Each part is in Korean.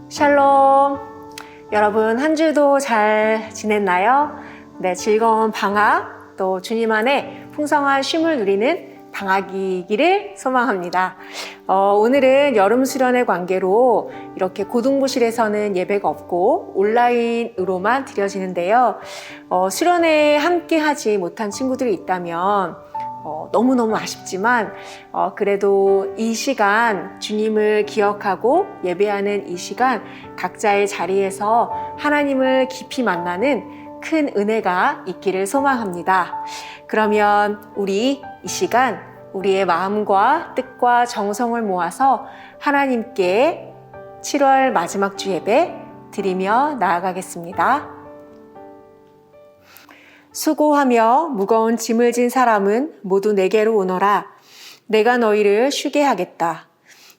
샬롬. 여러분 한 주도 잘 지냈나요? 네, 즐거운 방학 또 주님 안에 풍성한 쉼을 누리는 방학이기를 소망합니다. 오늘은 여름 수련회 관계로 이렇게 고등부실에서는 예배가 없고 온라인으로만 드려지는데요. 수련회에 함께 하지 못한 친구들이 있다면 너무너무 아쉽지만 그래도 이 시간 주님을 기억하고 예배하는 이 시간 각자의 자리에서 하나님을 깊이 만나는 큰 은혜가 있기를 소망합니다. 그러면 우리 이 시간 우리의 마음과 뜻과 정성을 모아서 하나님께 7월 마지막 주 예배 드리며 나아가겠습니다. 수고하며 무거운 짐을 진 사람은 모두 내게로 오너라. 내가 너희를 쉬게 하겠다.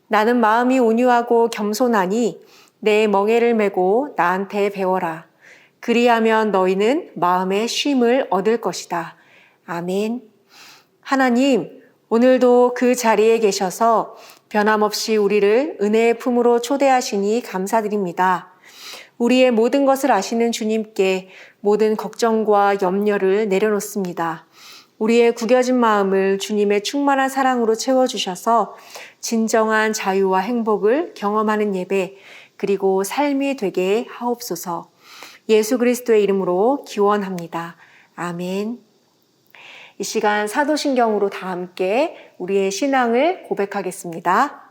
나는 마음이 온유하고 겸손하니 내 멍에를 메고 나한테 배워라. 그리하면 너희는 마음의 쉼을 얻을 것이다. 아멘. 하나님, 오늘도 그 자리에 계셔서 변함없이 우리를 은혜의 품으로 초대하시니 감사드립니다. 우리의 모든 것을 아시는 주님께 모든 걱정과 염려를 내려놓습니다. 우리의 구겨진 마음을 주님의 충만한 사랑으로 채워주셔서 진정한 자유와 행복을 경험하는 예배, 그리고 삶이 되게 하옵소서. 예수 그리스도의 이름으로 기원합니다. 아멘. 이 시간 사도신경으로 다 함께 우리의 신앙을 고백하겠습니다.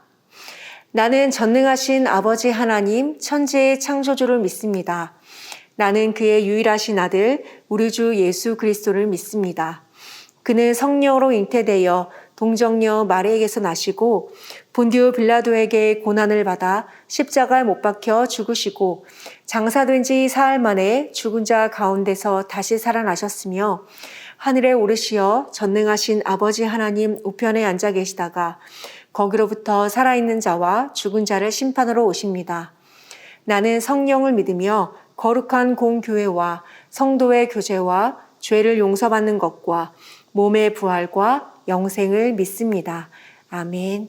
나는 전능하신 아버지 하나님 천지의 창조주를 믿습니다. 나는 그의 유일하신 아들 우리 주 예수 그리스도를 믿습니다. 그는 성령으로 잉태되어 동정녀 마리에게서 나시고 본디오 빌라도에게 고난을 받아 십자가에 못 박혀 죽으시고 장사된 지 사흘 만에 죽은 자 가운데서 다시 살아나셨으며 하늘에 오르시어 전능하신 아버지 하나님 우편에 앉아 계시다가 거기로부터 살아있는 자와 죽은 자를 심판하러 오십니다. 나는 성령을 믿으며 거룩한 공교회와 성도의 교제와 죄를 용서받는 것과 몸의 부활과 영생을 믿습니다. 아멘.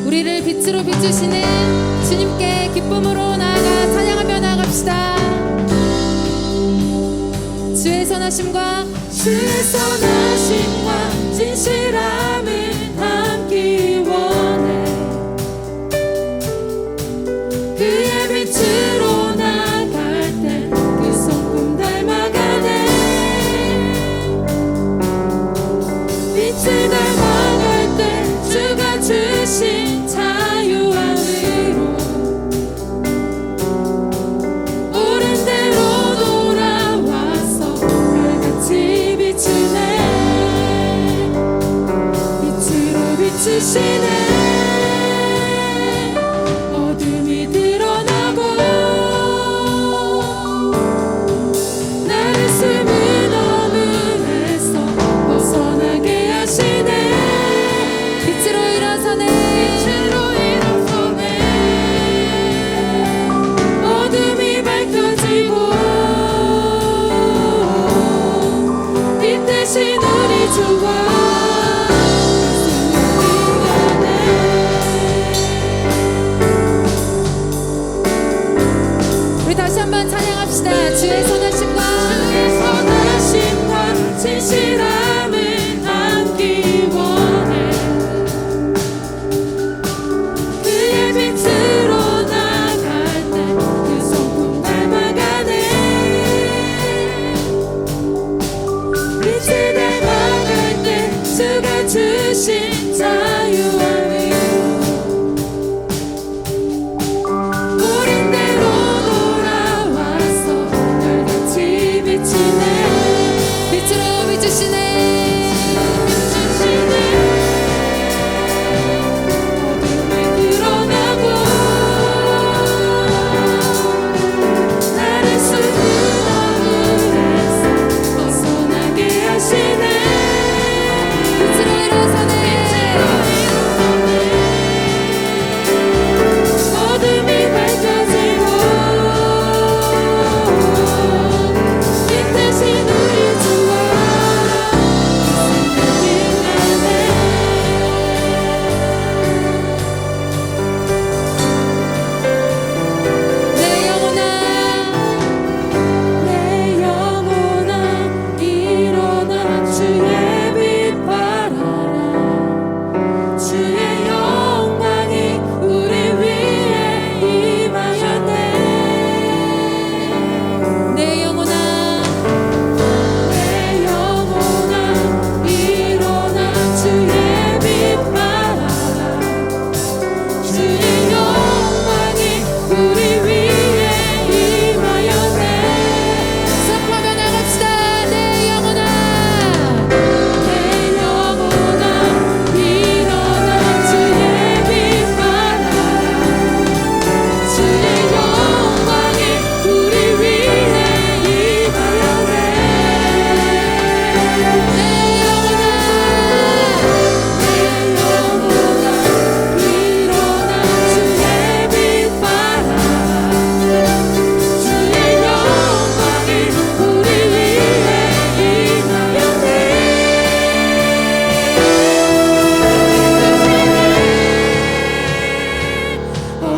우리를 빛으로 비추시는 주님께 기쁨으로 나아가 찬양하며 나아갑시다. 주의 선하심과 진실함을 담기 원해. 그의 빛으로 나아갈 때 그 성품 닮아가네. 빛을 닮아갈 때 주가 주신 자유와 의로 옳은 대로 돌아와서 달같이 비추네. 빛으로 비추시네. 어둠이 드러나고 나를 숨은 어둠에서 벗어나게 하시네. 빛으로 일어서네. 어둠이 밝혀지고 빛 대신 우리 주가 우리 다시 한번 찬양합시다. 주의 선하심과 진실함을 담기 원해. 그의 빛으로 나갈 때 그 성품 닮아가네. 빛을 닮아갈 때 주가 주신 자유와 의로 옳은 대로 돌아와서 달같이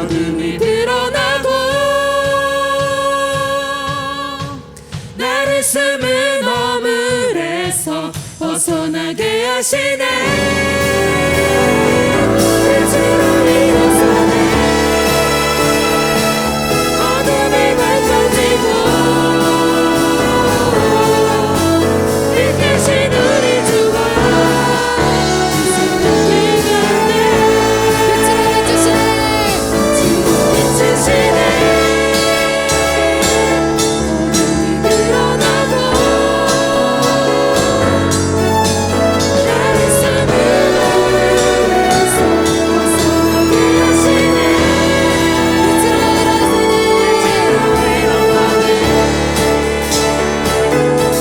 어둠이 드러나고 나를 숨은 허물에서 벗어나게 하시네. 그 주로 일어서네. 어둠이 밝혀지고 빛 대신 우리 주가 빛을 비추시네. 어둠이 드러나고 나를 숨은 허물에서 벗어나게 하시네.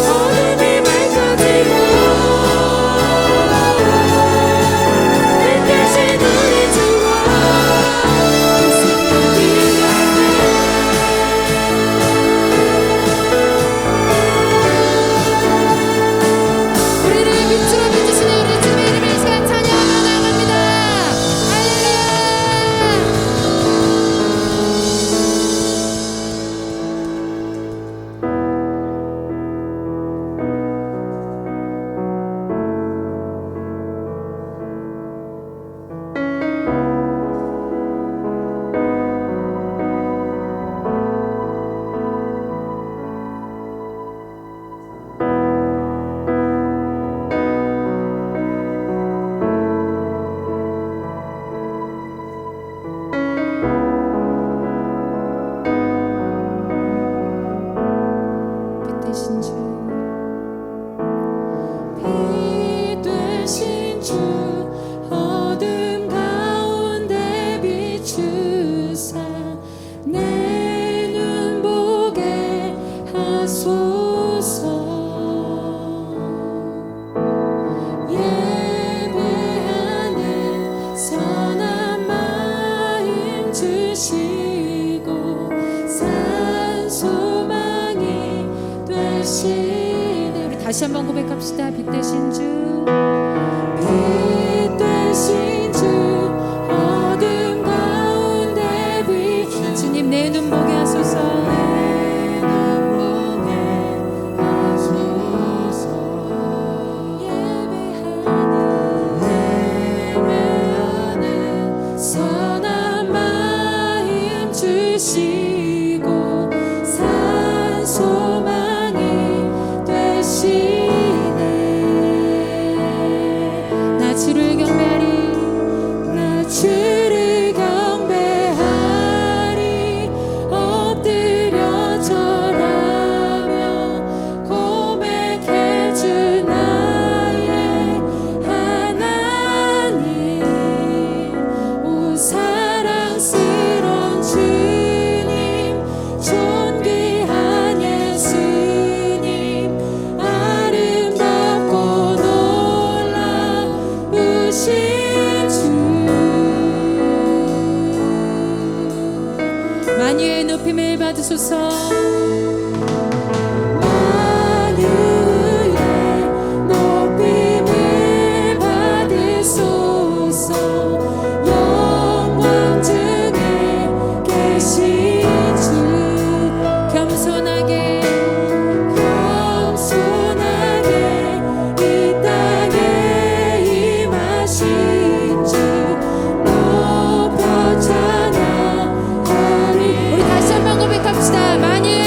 어둠이 밝혀지고 빛 대신 우리 주가 빛을 우리를 빛으로 비추시는 우리 주의 이름을 이 시간 찬양하며 나아갑니다. 할렐루야. 빛 대신 주, 빛 되신 주 어둠 가운데 비추사 내 눈 보게 하소서. 예배하는 선한 마음 주시고 산 소망이 되시네. 우리 다시 한번 고백합시다. 빛 대신 주, 빛 되신 주 어둠 가운데 비추 주님 내 눈 보게 하소서. 내 눈 보게 하소서. 예배하는 선한 마음 주시고 산 소망이 되시네. 나 주를 경배하리. 나 주를 경배하리. 엎드려 절하며 고백해 주 나의 하나님. 오 사랑스러운 주님 존귀한 예수님 아름답고 놀라우신 주. 만유의 높임을 받으소서. 만유의 높임을 받으소서. 영광 중에 계신 주. 겸손하게 겸손하게 이 땅에 임하신 주 높여 찬양하리. 우리 다시 한번 고백합시다. 만유의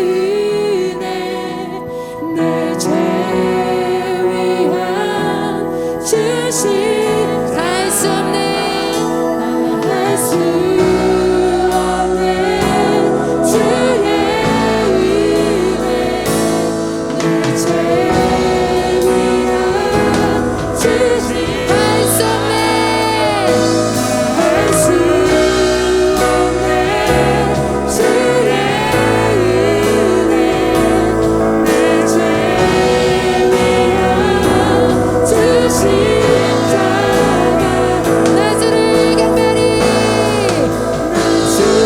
은혜 내 죄 위한 주신 할 수 없는 할 수 없는 주의 은혜 내 죄 위한 주신 할 수 없는 할 수 없는 주의 은혜 내 죄 위한 주신 자가 나 주를 경배하리 나 주를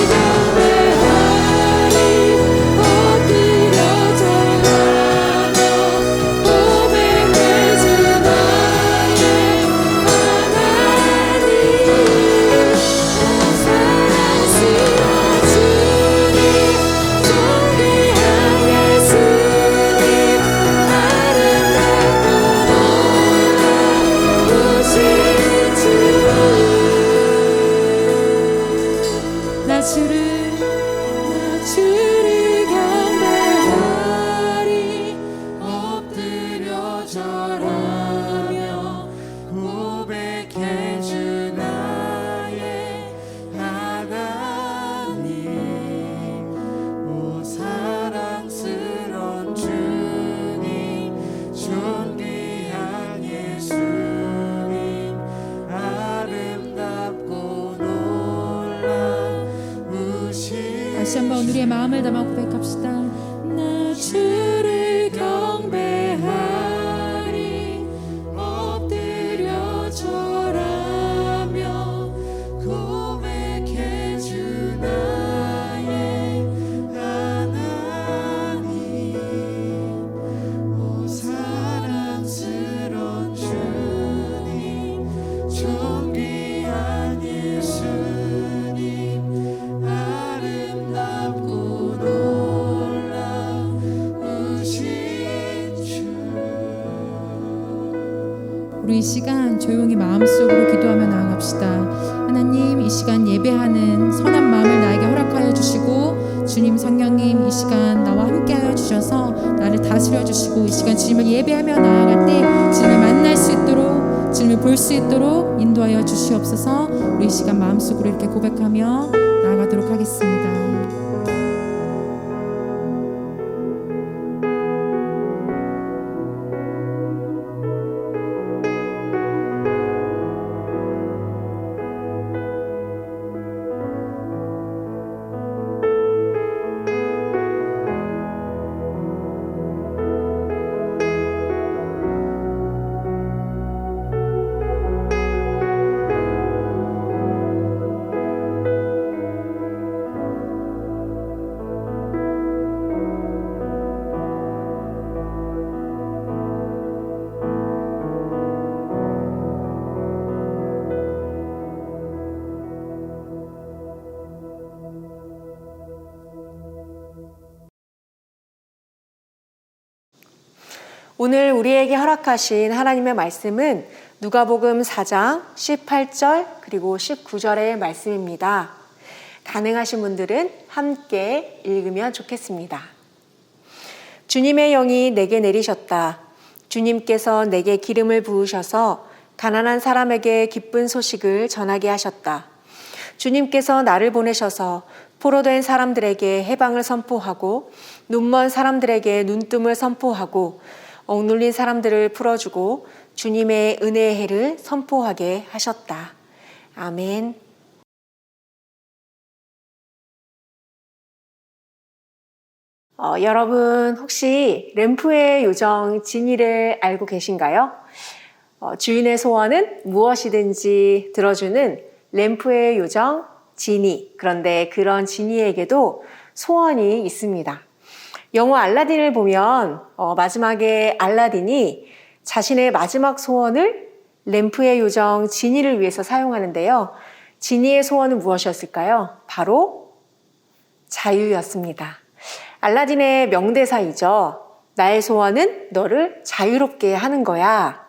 경배하리 엎드려 절하며 고백해 주 나의 하나님 그 사랑스러운 주님 주님 존귀한 예수님 아름답고 놀라우신 나 주를 주를 경배하리 엎드려 절하며 고백해 주 나의 하나님 사랑스러운 주님 존귀한 예수님 아름답고 놀라우신 주 나 주를 경배하리 엎드려 절하며 고백해 주 나의 하나님 오 사랑스러운 주님 존귀한 예수님 아름답고 놀라우신 다시 한번 우리의 마음을 담아 고백합시다. 나 주를 경배하리 엎드려 절하며 고백해 주 나의 하나님 오 사랑스러운 주님 존귀한 예수님 아름답고 놀라우신 주 우리 이 시간 조용히 마음속으로 기도하며 나아갑시다. 하나님, 이 시간 예배하는 선한 마음을 나에게 허락하여 주시고 주님 성령님 이 시간 나와 함께하여 주셔서 나를 다스려 주시고 이 시간 주님을 예배하며 나아갈 때 주님을 만날 수 있도록 주님을 볼 수 있도록 인도하여 주시옵소서. 우리 이 시간 마음속으로 이렇게 고백하며 나아가도록 하겠습니다. 오늘 우리에게 허락하신 하나님의 말씀은 누가복음 4장 18절 그리고 19절의 말씀입니다. 가능하신 분들은 함께 읽으면 좋겠습니다. 주님의 영이 내게 내리셨다. 주님께서 내게 기름을 부으셔서 가난한 사람에게 기쁜 소식을 전하게 하셨다. 주님께서 나를 보내셔서 포로된 사람들에게 해방을 선포하고 눈먼 사람들에게 눈뜸을 선포하고 억눌린 사람들을 풀어주고 주님의 은혜의 해를 선포하게 하셨다. 아멘. 여러분 혹시 램프의 요정 지니를 알고 계신가요? 주인의 소원은 무엇이든지 들어주는 램프의 요정 지니. 그런데 그런 지니에게도 소원이 있습니다. 영화 알라딘을 보면 마지막에 알라딘이 자신의 마지막 소원을 램프의 요정 지니를 위해서 사용하는데요. 지니의 소원은 무엇이었을까요? 바로 자유였습니다. 알라딘의 명대사이죠. 나의 소원은 너를 자유롭게 하는 거야.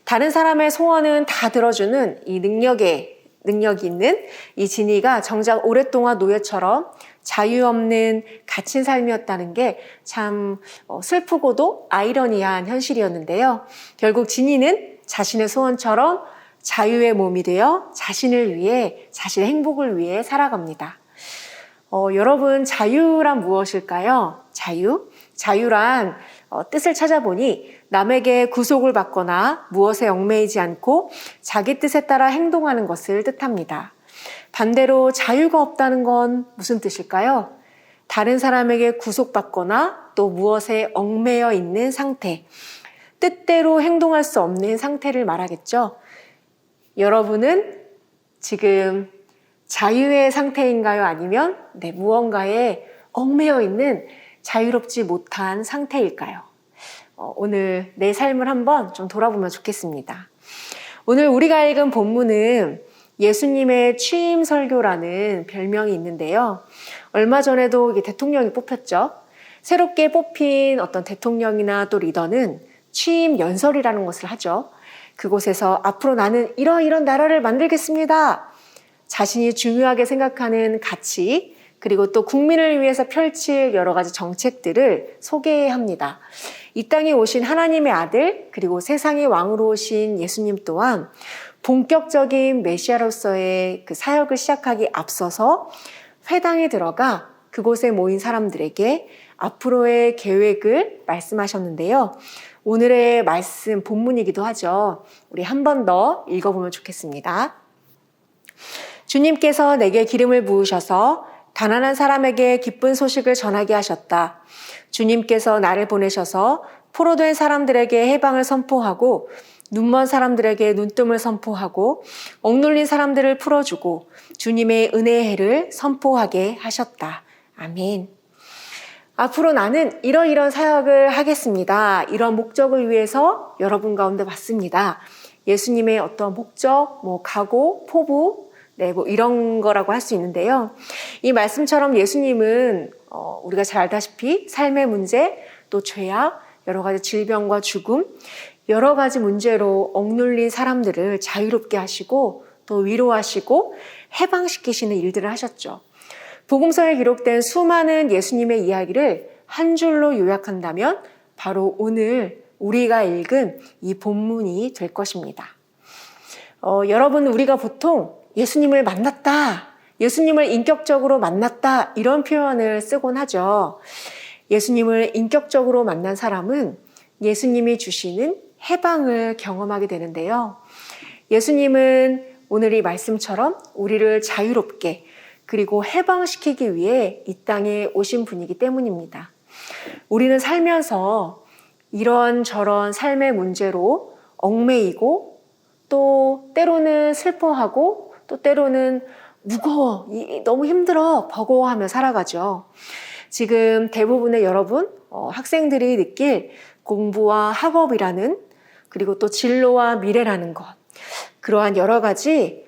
다른 사람의 소원은 다 들어주는 이 능력이 있는 이 지니가 정작 오랫동안 노예처럼 자유 없는 갇힌 삶이었다는 게 참 슬프고도 아이러니한 현실이었는데요. 결국 지니는 자신의 소원처럼 자유의 몸이 되어 자신을 위해, 자신의 행복을 위해 살아갑니다. 여러분, 자유란 무엇일까요? 자유란 뜻을 찾아보니 남에게 구속을 받거나 무엇에 얽매이지 않고 자기 뜻에 따라 행동하는 것을 뜻합니다. 반대로 자유가 없다는 건 무슨 뜻일까요? 다른 사람에게 구속받거나 또 무엇에 얽매여 있는 상태, 뜻대로 행동할 수 없는 상태를 말하겠죠. 여러분은 지금 자유의 상태인가요? 아니면 무언가에 얽매여 있는 자유롭지 못한 상태일까요? 오늘 내 삶을 한번 좀 돌아보면 좋겠습니다. 오늘 우리가 읽은 본문은 예수님의 취임 설교라는 별명이 있는데요. 얼마 전에도 대통령이 뽑혔죠. 새롭게 뽑힌 어떤 대통령이나 또 리더는 취임 연설이라는 것을 하죠. 그곳에서 앞으로 나는 이런 나라를 만들겠습니다. 자신이 중요하게 생각하는 가치, 그리고 또 국민을 위해서 펼칠 여러 가지 정책들을 소개합니다. 이 땅에 오신 하나님의 아들, 그리고 세상의 왕으로 오신 예수님 또한 본격적인 메시아로서의 그 사역을 시작하기 앞서서 회당에 들어가 그곳에 모인 사람들에게 앞으로의 계획을 말씀하셨는데요. 오늘의 말씀 본문이기도 하죠. 우리 한 번 더 읽어보면 좋겠습니다. 주님께서 내게 기름을 부으셔서 가난한 사람에게 기쁜 소식을 전하게 하셨다. 주님께서 나를 보내셔서 포로된 사람들에게 해방을 선포하고 눈먼 사람들에게 눈뜸을 선포하고 억눌린 사람들을 풀어주고 주님의 은혜의 해를 선포하게 하셨다. 아멘. 앞으로 나는 이런 사역을 하겠습니다. 이런 목적을 위해서 여러분 가운데 왔습니다. 예수님의 어떤 목적, 각오, 포부, 이런 거라고 할 수 있는데요. 이 말씀처럼 예수님은 우리가 잘 알다시피 삶의 문제, 또 죄악, 여러 가지 질병과 죽음, 여러 가지 문제로 억눌린 사람들을 자유롭게 하시고 또 위로하시고 해방시키시는 일들을 하셨죠. 복음서에 기록된 수많은 예수님의 이야기를 한 줄로 요약한다면 바로 오늘 우리가 읽은 이 본문이 될 것입니다. 여러분, 우리가 보통 예수님을 만났다, 예수님을 인격적으로 만났다 이런 표현을 쓰곤 하죠. 예수님을 인격적으로 만난 사람은 예수님이 주시는 해방을 경험하게 되는데요. 예수님은 오늘 이 말씀처럼 우리를 자유롭게 그리고 해방시키기 위해 이 땅에 오신 분이기 때문입니다. 우리는 살면서 이런저런 삶의 문제로 얽매이고 또 때로는 슬퍼하고 또 때로는 무거워, 너무 힘들어, 버거워하며 살아가죠. 지금 대부분의 여러분, 학생들이 느낄 공부와 학업이라는 그리고 또 진로와 미래라는 것, 그러한 여러 가지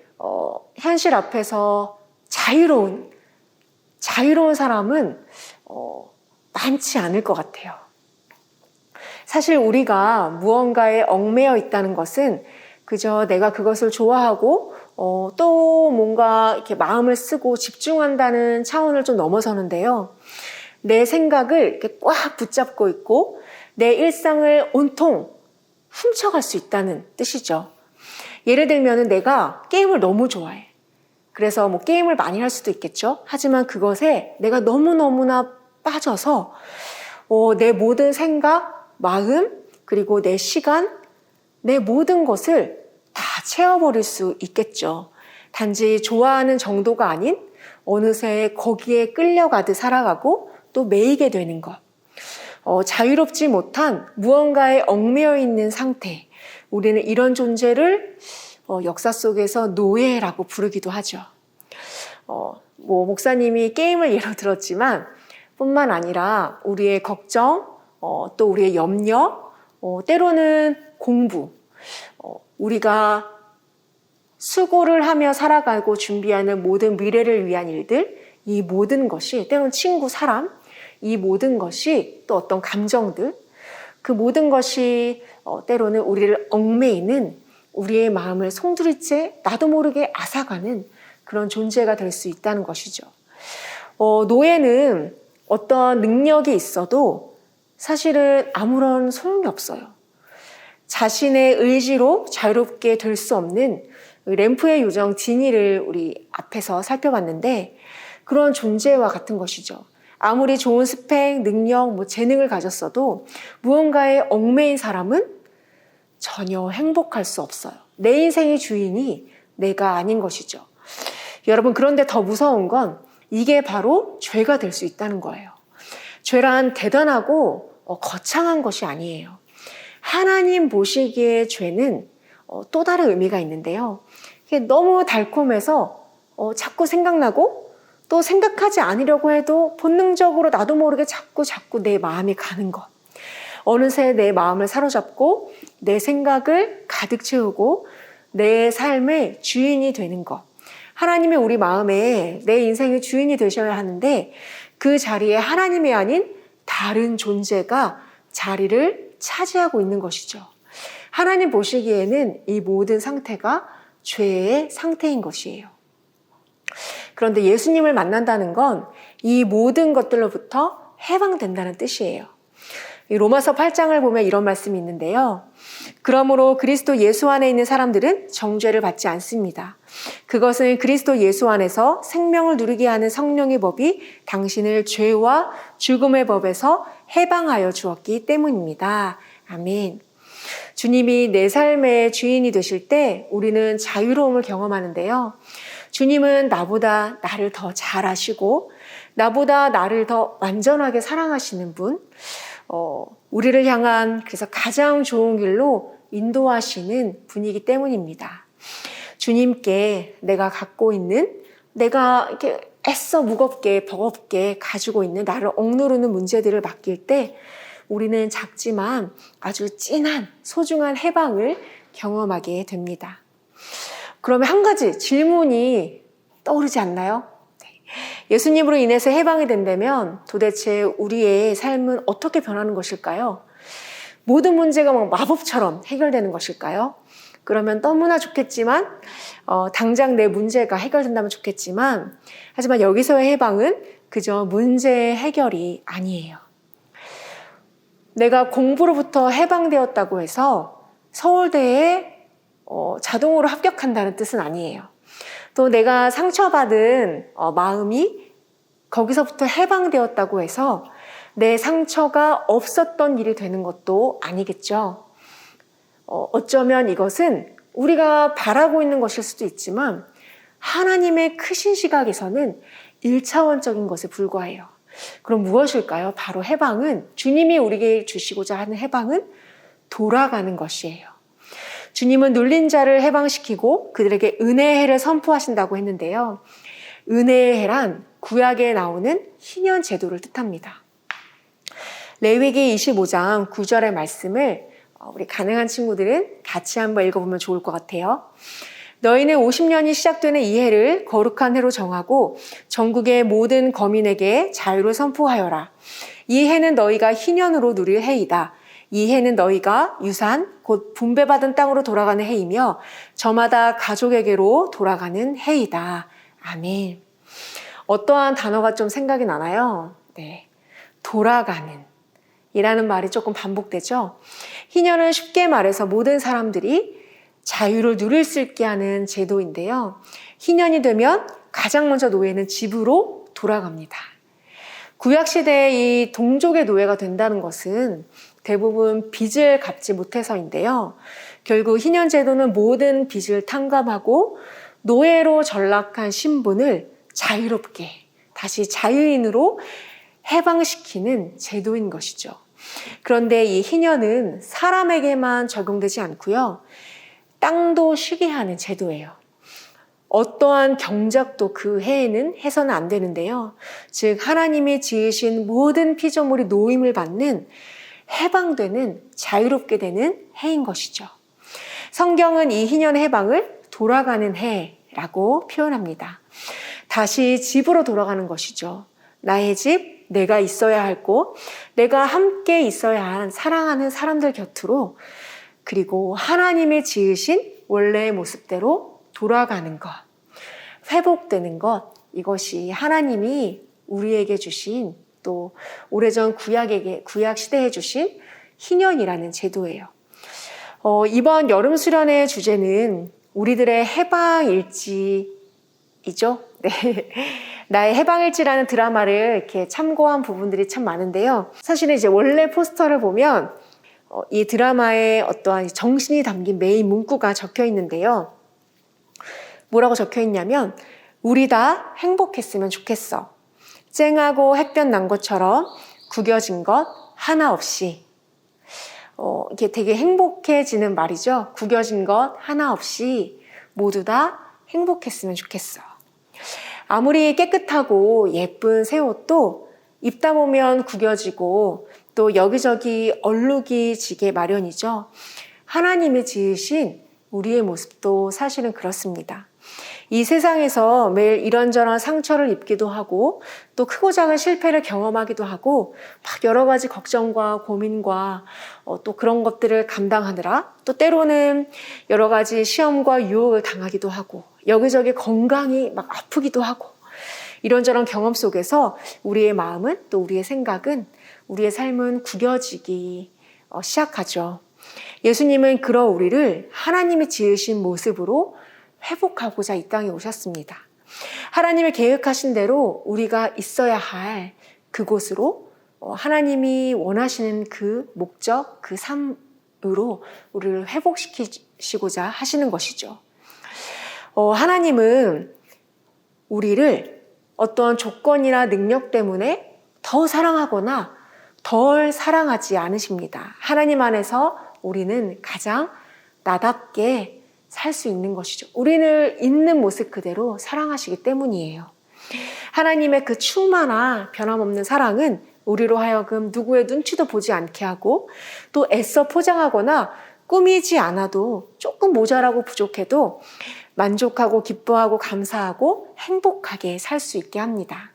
현실 앞에서 자유로운 사람은 많지 않을 것 같아요. 사실 우리가 무언가에 얽매여 있다는 것은 그저 내가 그것을 좋아하고 또 뭔가 이렇게 마음을 쓰고 집중한다는 차원을 좀 넘어서는데요. 내 생각을 이렇게 꽉 붙잡고 있고 내 일상을 온통 훔쳐갈 수 있다는 뜻이죠. 예를 들면 내가 게임을 너무 좋아해. 그래서 게임을 많이 할 수도 있겠죠. 하지만 그것에 내가 너무너무나 빠져서 내 모든 생각, 마음, 그리고 내 시간, 내 모든 것을 다 채워버릴 수 있겠죠. 단지 좋아하는 정도가 아닌 어느새 거기에 끌려가듯 살아가고 또 매이게 되는 것. 자유롭지 못한 무언가에 얽매여 있는 상태. 우리는 이런 존재를 역사 속에서 노예라고 부르기도 하죠. 목사님이 게임을 예로 들었지만 뿐만 아니라 우리의 걱정, 또 우리의 염려, 때로는 공부, 우리가 수고를 하며 살아가고 준비하는 모든 미래를 위한 일들, 이 모든 것이 때로는 친구, 사람, 이 모든 것이 또 어떤 감정들, 그 모든 것이 때로는 우리를 얽매이는 우리의 마음을 송두리째 나도 모르게 앗아가는 그런 존재가 될 수 있다는 것이죠. 노예는 어떤 능력이 있어도 사실은 아무런 소용이 없어요. 자신의 의지로 자유롭게 될 수 없는 램프의 요정 디니를 우리 앞에서 살펴봤는데 그런 존재와 같은 것이죠. 아무리 좋은 스펙, 능력, 재능을 가졌어도 무언가에 얽매인 사람은 전혀 행복할 수 없어요. 내 인생의 주인이 내가 아닌 것이죠. 여러분, 그런데 더 무서운 건 이게 바로 죄가 될 수 있다는 거예요. 죄란 대단하고 거창한 것이 아니에요. 하나님 보시기에 죄는 또 다른 의미가 있는데요. 이게 너무 달콤해서 자꾸 생각나고 또 생각하지 않으려고 해도 본능적으로 나도 모르게 자꾸 내 마음이 가는 것. 어느새 내 마음을 사로잡고 내 생각을 가득 채우고 내 삶의 주인이 되는 것. 하나님이 우리 마음에 내 인생의 주인이 되셔야 하는데 그 자리에 하나님이 아닌 다른 존재가 자리를 차지하고 있는 것이죠. 하나님 보시기에는 이 모든 상태가 죄의 상태인 것이에요. 그런데 예수님을 만난다는 건 이 모든 것들로부터 해방된다는 뜻이에요. 이 로마서 8장을 보면 이런 말씀이 있는데요. 그러므로 그리스도 예수 안에 있는 사람들은 정죄를 받지 않습니다. 그것은 그리스도 예수 안에서 생명을 누리게 하는 성령의 법이 당신을 죄와 죽음의 법에서 해방하여 주었기 때문입니다. 아멘. 주님이 내 삶의 주인이 되실 때 우리는 자유로움을 경험하는데요. 주님은 나보다 나를 더 잘 아시고 나보다 나를 더 완전하게 사랑하시는 분, 우리를 향한 그래서 가장 좋은 길로 인도하시는 분이기 때문입니다. 주님께 내가 갖고 있는, 내가 이렇게 애써 무겁게 버겁게 가지고 있는 나를 억누르는 문제들을 맡길 때 우리는 작지만 아주 진한 소중한 해방을 경험하게 됩니다. 그러면 한 가지 질문이 떠오르지 않나요? 예수님으로 인해서 해방이 된다면 도대체 우리의 삶은 어떻게 변하는 것일까요? 모든 문제가 마법처럼 해결되는 것일까요? 그러면 너무나 좋겠지만 당장 내 문제가 해결된다면 좋겠지만 하지만 여기서의 해방은 그저 문제의 해결이 아니에요. 내가 공부로부터 해방되었다고 해서 서울대에 자동으로 합격한다는 뜻은 아니에요. 또 내가 상처받은 마음이 거기서부터 해방되었다고 해서 내 상처가 없었던 일이 되는 것도 아니겠죠. 어쩌면 이것은 우리가 바라고 있는 것일 수도 있지만 하나님의 크신 시각에서는 1차원적인 것에 불과해요. 그럼 무엇일까요? 바로 해방은, 주님이 우리에게 주시고자 하는 해방은 돌아가는 것이에요. 주님은 눌린 자를 해방시키고 그들에게 은혜의 해를 선포하신다고 했는데요. 은혜의 해란 구약에 나오는 희년 제도를 뜻합니다. 레위기 25장 9절의 말씀을 우리 가능한 친구들은 같이 한번 읽어보면 좋을 것 같아요. 너희는 50년이 시작되는 이 해를 거룩한 해로 정하고 전국의 모든 거민에게 자유를 선포하여라. 이 해는 너희가 희년으로 누릴 해이다. 이 해는 너희가 유산, 곧 분배받은 땅으로 돌아가는 해이며 저마다 가족에게로 돌아가는 해이다. 아멘. 어떠한 단어가 좀 생각이 나나요? 네, 돌아가는 이라는 말이 조금 반복되죠. 희년은 쉽게 말해서 모든 사람들이 자유를 누릴 수 있게 하는 제도인데요. 희년이 되면 가장 먼저 노예는 집으로 돌아갑니다. 구약시대에 이 동족의 노예가 된다는 것은 대부분 빚을 갚지 못해서인데요. 결국 희년 제도는 모든 빚을 탕감하고 노예로 전락한 신분을 자유롭게 다시 자유인으로 해방시키는 제도인 것이죠. 그런데 이 희년은 사람에게만 적용되지 않고요. 땅도 쉬게 하는 제도예요. 어떠한 경작도 그 해에는 해서는 안 되는데요. 즉 하나님이 지으신 모든 피조물이 노임을 받는 해방되는 자유롭게 되는 해인 것이죠. 성경은 이 희년의 해방을 돌아가는 해라고 표현합니다. 다시 집으로 돌아가는 것이죠. 나의 집, 내가 있어야 할 곳, 내가 함께 있어야 한 사랑하는 사람들 곁으로, 그리고 하나님이 지으신 원래의 모습대로 돌아가는 것, 회복되는 것, 이것이 하나님이 우리에게 주신, 또 오래전 구약 시대에 주신 희년이라는 제도예요. 이번 여름 수련의 주제는 우리들의 해방일지이죠. 네. 나의 해방일지라는 드라마를 이렇게 참고한 부분들이 참 많은데요. 사실은 이제 원래 포스터를 보면 이 드라마의 어떠한 정신이 담긴 메인 문구가 적혀 있는데요. 뭐라고 적혀 있냐면, 우리 다 행복했으면 좋겠어. 쨍하고 햇볕 난 것처럼 구겨진 것 하나 없이. 이게 되게 행복해지는 말이죠. 구겨진 것 하나 없이 모두 다 행복했으면 좋겠어. 아무리 깨끗하고 예쁜 새 옷도 입다 보면 구겨지고 또 여기저기 얼룩이 지게 마련이죠. 하나님이 지으신 우리의 모습도 사실은 그렇습니다. 이 세상에서 매일 이런저런 상처를 입기도 하고 또 크고 작은 실패를 경험하기도 하고 막 여러 가지 걱정과 고민과 또 그런 것들을 감당하느라 또 때로는 여러 가지 시험과 유혹을 당하기도 하고 여기저기 건강이 막 아프기도 하고 이런저런 경험 속에서 우리의 마음은 또 우리의 생각은 우리의 삶은 구겨지기 시작하죠. 예수님은 그런 우리를 하나님이 지으신 모습으로 회복하고자 이 땅에 오셨습니다. 하나님이 계획하신 대로 우리가 있어야 할 그곳으로 하나님이 원하시는 그 목적, 그 삶으로 우리를 회복시키시고자 하시는 것이죠. 하나님은 우리를 어떠한 조건이나 능력 때문에 더 사랑하거나 덜 사랑하지 않으십니다. 하나님 안에서 우리는 가장 나답게 살 수 있는 것이죠. 우리를 있는 모습 그대로 사랑하시기 때문이에요. 하나님의 그 충만한 변함없는 사랑은 우리로 하여금 누구의 눈치도 보지 않게 하고 또 애써 포장하거나 꾸미지 않아도 조금 모자라고 부족해도 만족하고 기뻐하고 감사하고 행복하게 살 수 있게 합니다.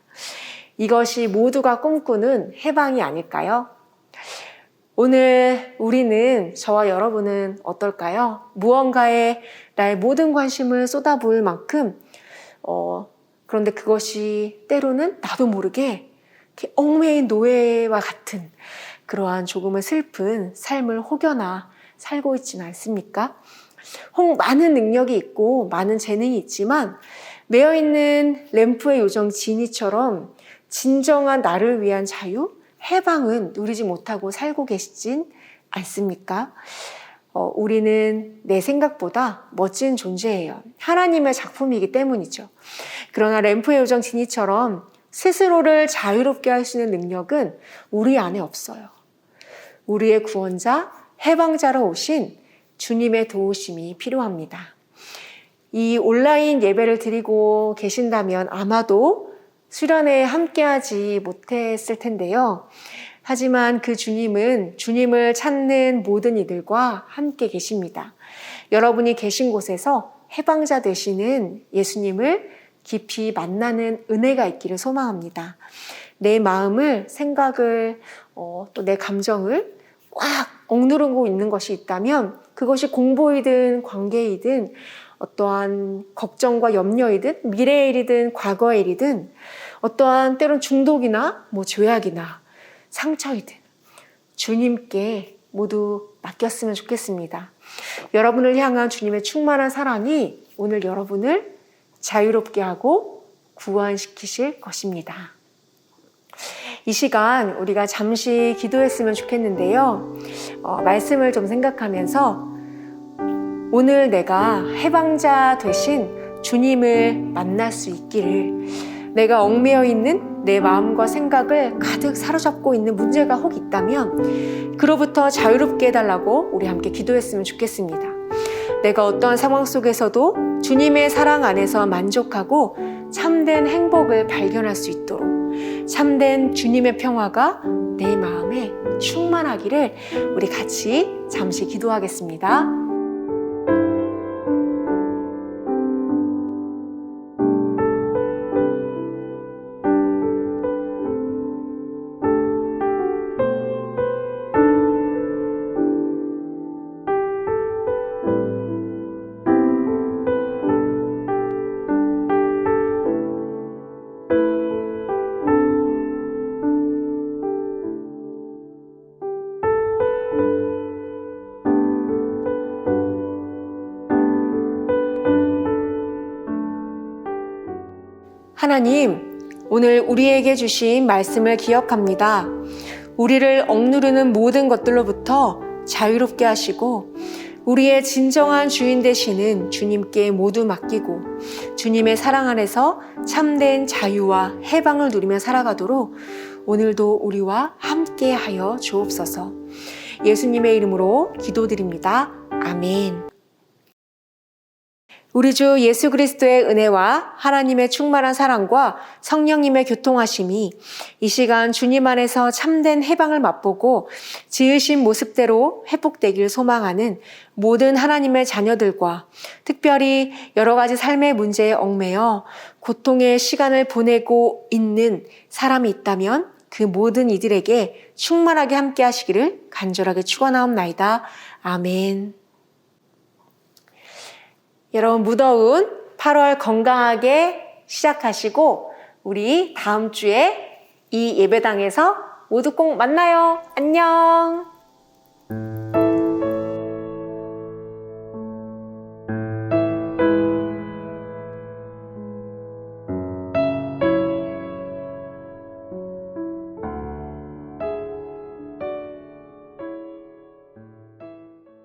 이것이 모두가 꿈꾸는 해방이 아닐까요? 오늘 우리는, 저와 여러분은 어떨까요? 무언가에 나의 모든 관심을 쏟아부을 만큼 그런데 그것이 때로는 나도 모르게 이렇게 얽매인 노예와 같은 그러한 조금은 슬픈 삶을 혹여나 살고 있지는 않습니까? 많은 능력이 있고 많은 재능이 있지만 매여있는 램프의 요정 지니처럼 진정한 나를 위한 자유, 해방은 누리지 못하고 살고 계시진 않습니까? 우리는 내 생각보다 멋진 존재예요. 하나님의 작품이기 때문이죠. 그러나 램프의 요정 지니처럼 스스로를 자유롭게 할 수 있는 능력은 우리 안에 없어요. 우리의 구원자, 해방자로 오신 주님의 도우심이 필요합니다. 이 온라인 예배를 드리고 계신다면 아마도 수련회에 함께하지 못했을 텐데요. 하지만 그 주님은 주님을 찾는 모든 이들과 함께 계십니다. 여러분이 계신 곳에서 해방자 되시는 예수님을 깊이 만나는 은혜가 있기를 소망합니다. 내 마음을, 생각을, 또 내 감정을 꽉 억누르고 있는 것이 있다면 그것이 공부이든 관계이든 어떠한 걱정과 염려이든 미래의 일이든 과거의 일이든 어떠한 때론 중독이나 죄악이나 상처이든 주님께 모두 맡겼으면 좋겠습니다. 여러분을 향한 주님의 충만한 사랑이 오늘 여러분을 자유롭게 하고 구원시키실 것입니다. 이 시간 우리가 잠시 기도했으면 좋겠는데요. 말씀을 좀 생각하면서 오늘 내가 해방자 되신 주님을 만날 수 있기를, 내가 얽매여 있는 내 마음과 생각을 가득 사로잡고 있는 문제가 혹 있다면 그로부터 자유롭게 해달라고 우리 함께 기도했으면 좋겠습니다. 내가 어떠한 상황 속에서도 주님의 사랑 안에서 만족하고 참된 행복을 발견할 수 있도록 참된 주님의 평화가 내 마음에 충만하기를 우리 같이 잠시 기도하겠습니다. 하나님, 오늘 우리에게 주신 말씀을 기억합니다. 우리를 억누르는 모든 것들로부터 자유롭게 하시고 우리의 진정한 주인 되시는 주님께 모두 맡기고 주님의 사랑 안에서 참된 자유와 해방을 누리며 살아가도록 오늘도 우리와 함께 하여 주옵소서. 예수님의 이름으로 기도드립니다. 아멘. 우리 주 예수 그리스도의 은혜와 하나님의 충만한 사랑과 성령님의 교통하심이 이 시간 주님 안에서 참된 해방을 맛보고 지으신 모습대로 회복되길 소망하는 모든 하나님의 자녀들과 특별히 여러 가지 삶의 문제에 얽매여 고통의 시간을 보내고 있는 사람이 있다면 그 모든 이들에게 충만하게 함께 하시기를 간절하게 축원하옵나이다. 아멘. 여러분 무더운 8월 건강하게 시작하시고 우리 다음 주에 이 예배당에서 모두 꼭 만나요. 안녕.